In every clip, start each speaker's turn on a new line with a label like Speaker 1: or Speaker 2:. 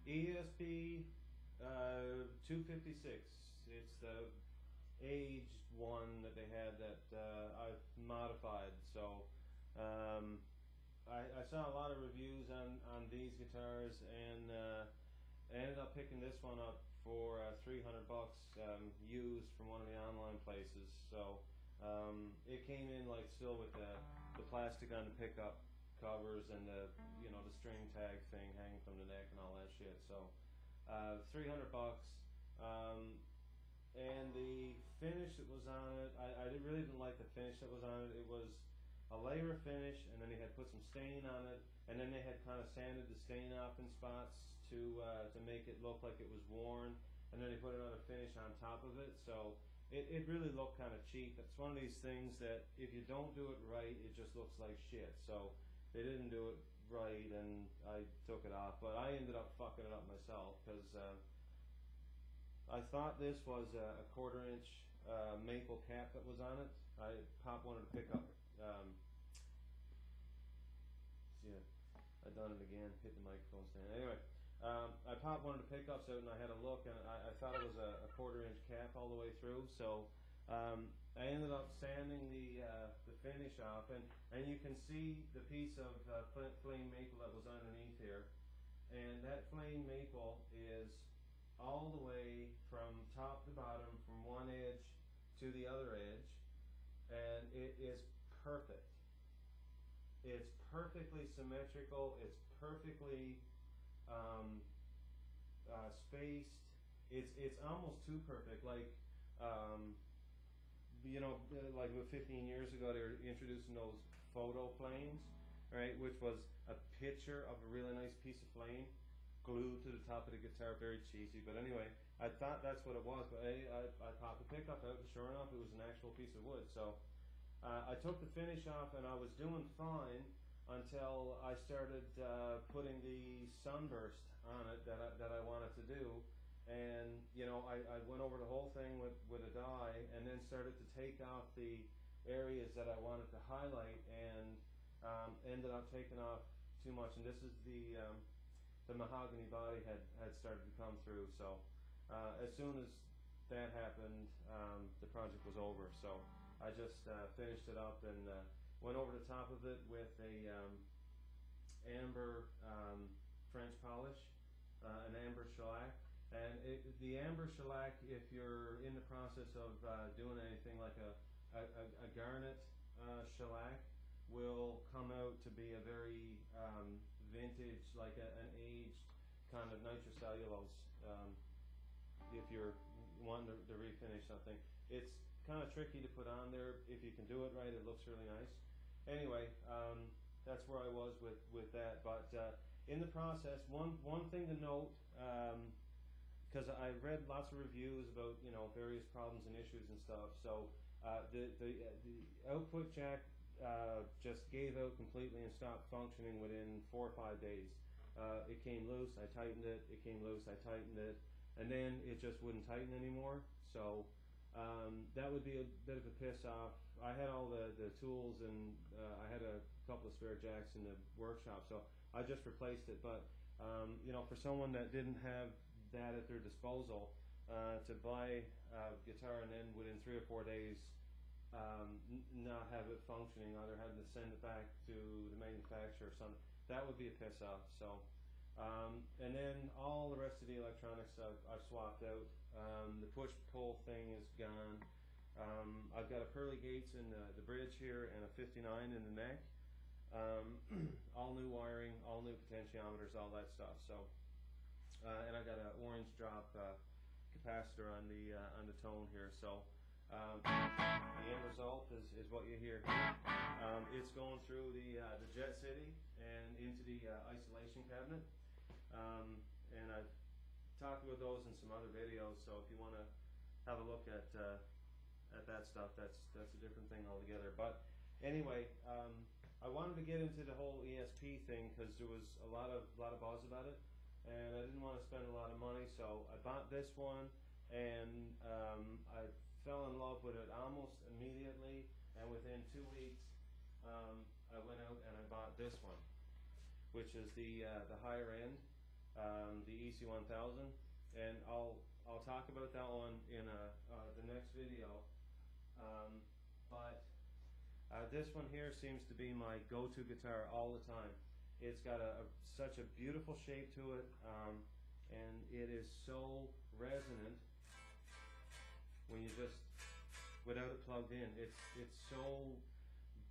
Speaker 1: ESP 256. It's the aged one that they had that I've modified. So I saw a lot of reviews on these guitars, and I ended up picking this one up for 300 bucks used from one of the online places. So it came in like still with the plastic on the pickup covers and the the string tag thing hanging from the neck and all that shit. So 300 bucks. And the finish that was on it, I really didn't like the finish that was on it. It was a layer finish, and then they had put some stain on it, and then they had kind of sanded the stain off in spots to make it look like it was worn, and then they put another finish on top of it. So it really looked kind of cheap. It's one of these things that if you don't do it right, it just looks like shit. So they didn't do it right, and I took it off. But I ended up fucking it up myself, because I thought this was a 1/4 inch maple cap that was on it. I popped one of the pickup. Yeah, I done it again. Hit the microphone stand. Anyway, I popped one of the pickups out and I had a look, and I thought it was a 1/4 inch cap all the way through. So I ended up sanding the finish off, and you can see the piece of flame maple that was underneath here, and that flame maple is all the way from top to bottom, from one edge to the other edge, and it is perfect. It's perfectly symmetrical. It's perfectly spaced. It's almost too perfect. Like like about 15 years ago, they were introducing those photo flames, right? Which was a picture of a really nice piece of flame glued to the top of the guitar. Very cheesy, but anyway, I thought that's what it was. But I popped the pickup out, and sure enough, it was an actual piece of wood. So I took the finish off, and I was doing fine until I started putting the sunburst on it that I wanted to do. And I went over the whole thing with a die, and then started to take off the areas that I wanted to highlight, and ended up taking off too much. And this is the mahogany body had started to come through. So as soon as that happened, the project was over. So I just finished it up and went over the top of it with a amber French polish, an amber shellac. And the amber shellac, if you're in the process of doing anything like a garnet shellac, will come out to be a very vintage, like an aged kind of nitrocellulose. If you're wanting to refinish something, it's kind of tricky to put on there. If you can do it right, it looks really nice. Anyway, that's where I was with that. But in the process, one thing to note, because I read lots of reviews about various problems and issues and stuff. So the output jack just gave out completely and stopped functioning within 4 or 5 days. It came loose, I tightened it. It came loose, I tightened it, and then it just wouldn't tighten anymore. So that would be a bit of a piss off. I had all the tools, and I had a couple of spare jacks in the workshop, so I just replaced it. But for someone that didn't have that at their disposal, to buy a guitar and then within 3 or 4 days not have it functioning, either having to send it back to the manufacturer or something, that would be a piss off. So and then all the rest of the electronics I've swapped out. The push-pull thing is gone. I've got a pearly gates in the bridge here and a 59 in the neck. All new wiring, all new potentiometers, all that stuff. So and I've got an orange drop capacitor on the tone here. So the end result is what you hear here. It's going through the Jet City and into the isolation cabinet. And I've talked about those in some other videos, so if you want to have a look at that stuff, that's a different thing altogether. But anyway, I wanted to get into the whole ESP thing because there was a lot of buzz about it, and I didn't want to spend a lot of money, so I bought this one, and I fell in love with it almost immediately, and within 2 weeks I went out and I bought this one, which is the higher end. the EC1000, and I'll talk about that one in the next video. But this one here seems to be my go-to guitar all the time. It's got such a beautiful shape to it, and it is so resonant when you just, without it plugged in. It's so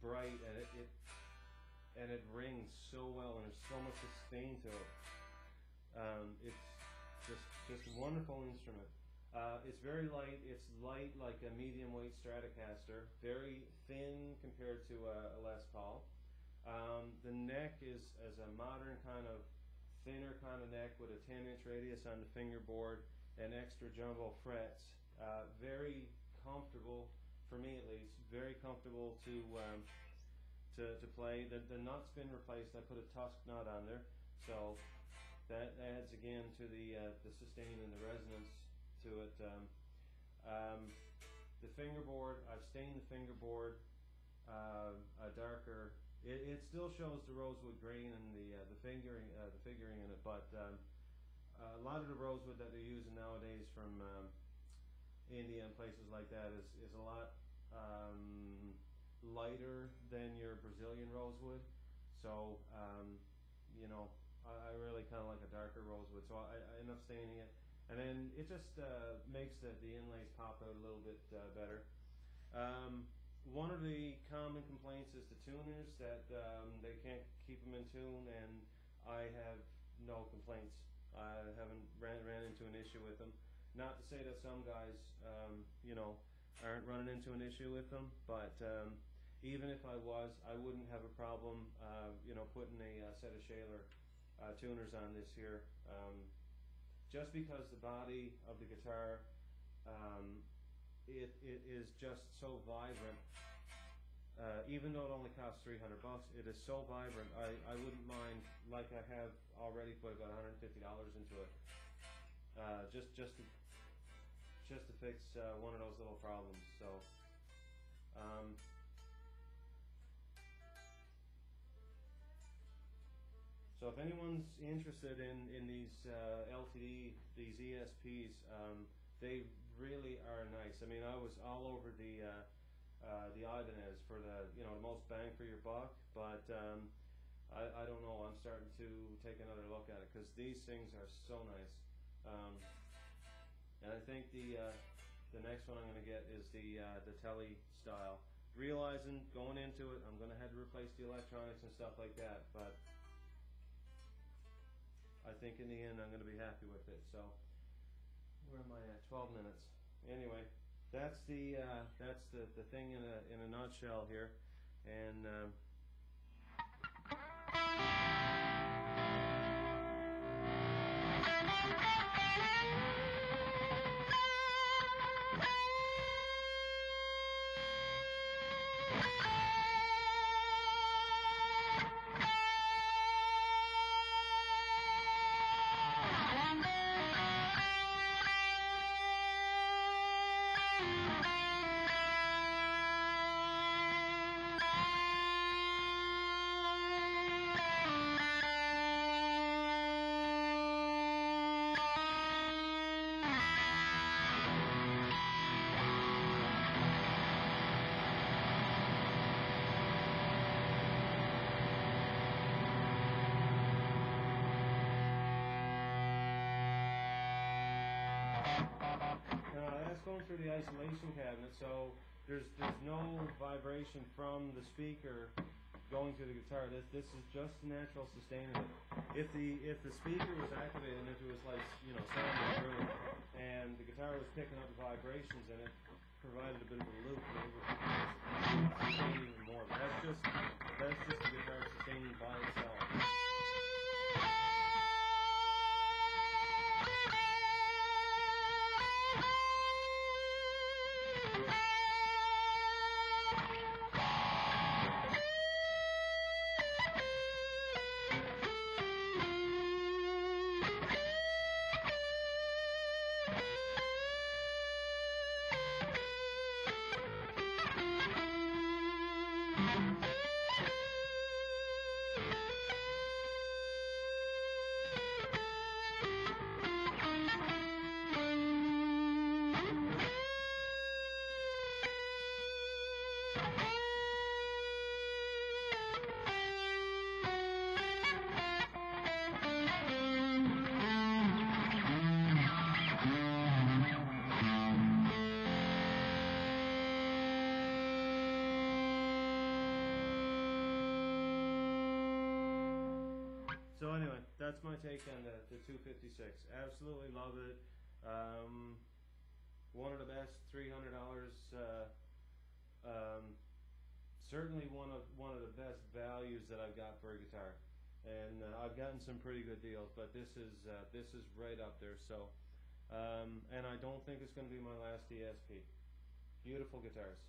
Speaker 1: bright, and it rings so well, and there's so much sustain to it. It's just a wonderful instrument. It's very light. It's light like a medium weight Stratocaster. Very thin compared to a Les Paul. The neck is a modern kind of thinner kind of neck with a 10-inch radius on the fingerboard and extra jumbo frets. Very comfortable, for me at least, very comfortable to play. The nut's been replaced. I put a Tusk nut on there, so that adds again to the sustain and the resonance to it. The fingerboard, I've stained the fingerboard a darker. It still shows the rosewood grain and the figuring in it, but a lot of the rosewood that they're using nowadays from India and places like that is a lot lighter than your Brazilian rosewood. So you know, I really kind of like a darker rosewood, so I end up staining it, and then it just makes the inlays pop out a little bit better. One of the common complaints is the tuners, that they can't keep them in tune, and I have no complaints. I haven't ran into an issue with them. Not to say that some guys, you know, aren't running into an issue with them, but even if I was, I wouldn't have a problem, you know, putting a set of Shaler tuners on this here, just because the body of the guitar, it is just so vibrant. Even though it only costs $300, it is so vibrant. I wouldn't mind, like I have already put about $150 into it, just to fix one of those little problems. So so if anyone's interested in these LTD, these ESPs, they really are nice. I mean, I was all over the Ibanez for the most bang for your buck, but I don't know. I'm starting to take another look at it because these things are so nice. And I think the next one I'm going to get is the Tele style. Realizing going into it, I'm going to have to replace the electronics and stuff like that, but I think in the end I'm going to be happy with it. So where am I at? 12 minutes. Anyway, that's the thing in a nutshell here, and going through the isolation cabinet, so there's no vibration from the speaker going through the guitar. This is just natural sustain of it. If the speaker was activated and if it was like sounding through, and the guitar was picking up the vibrations and it provided a bit of a loop, and it would sustain even more. But that's just the guitar sustaining by itself. So anyway, that's my take on the 256. Absolutely love it. One of the best, $300. Certainly one of the best values that I've got for a guitar, and I've gotten some pretty good deals, but this is right up there. So, and I don't think it's going to be my last ESP. Beautiful guitars.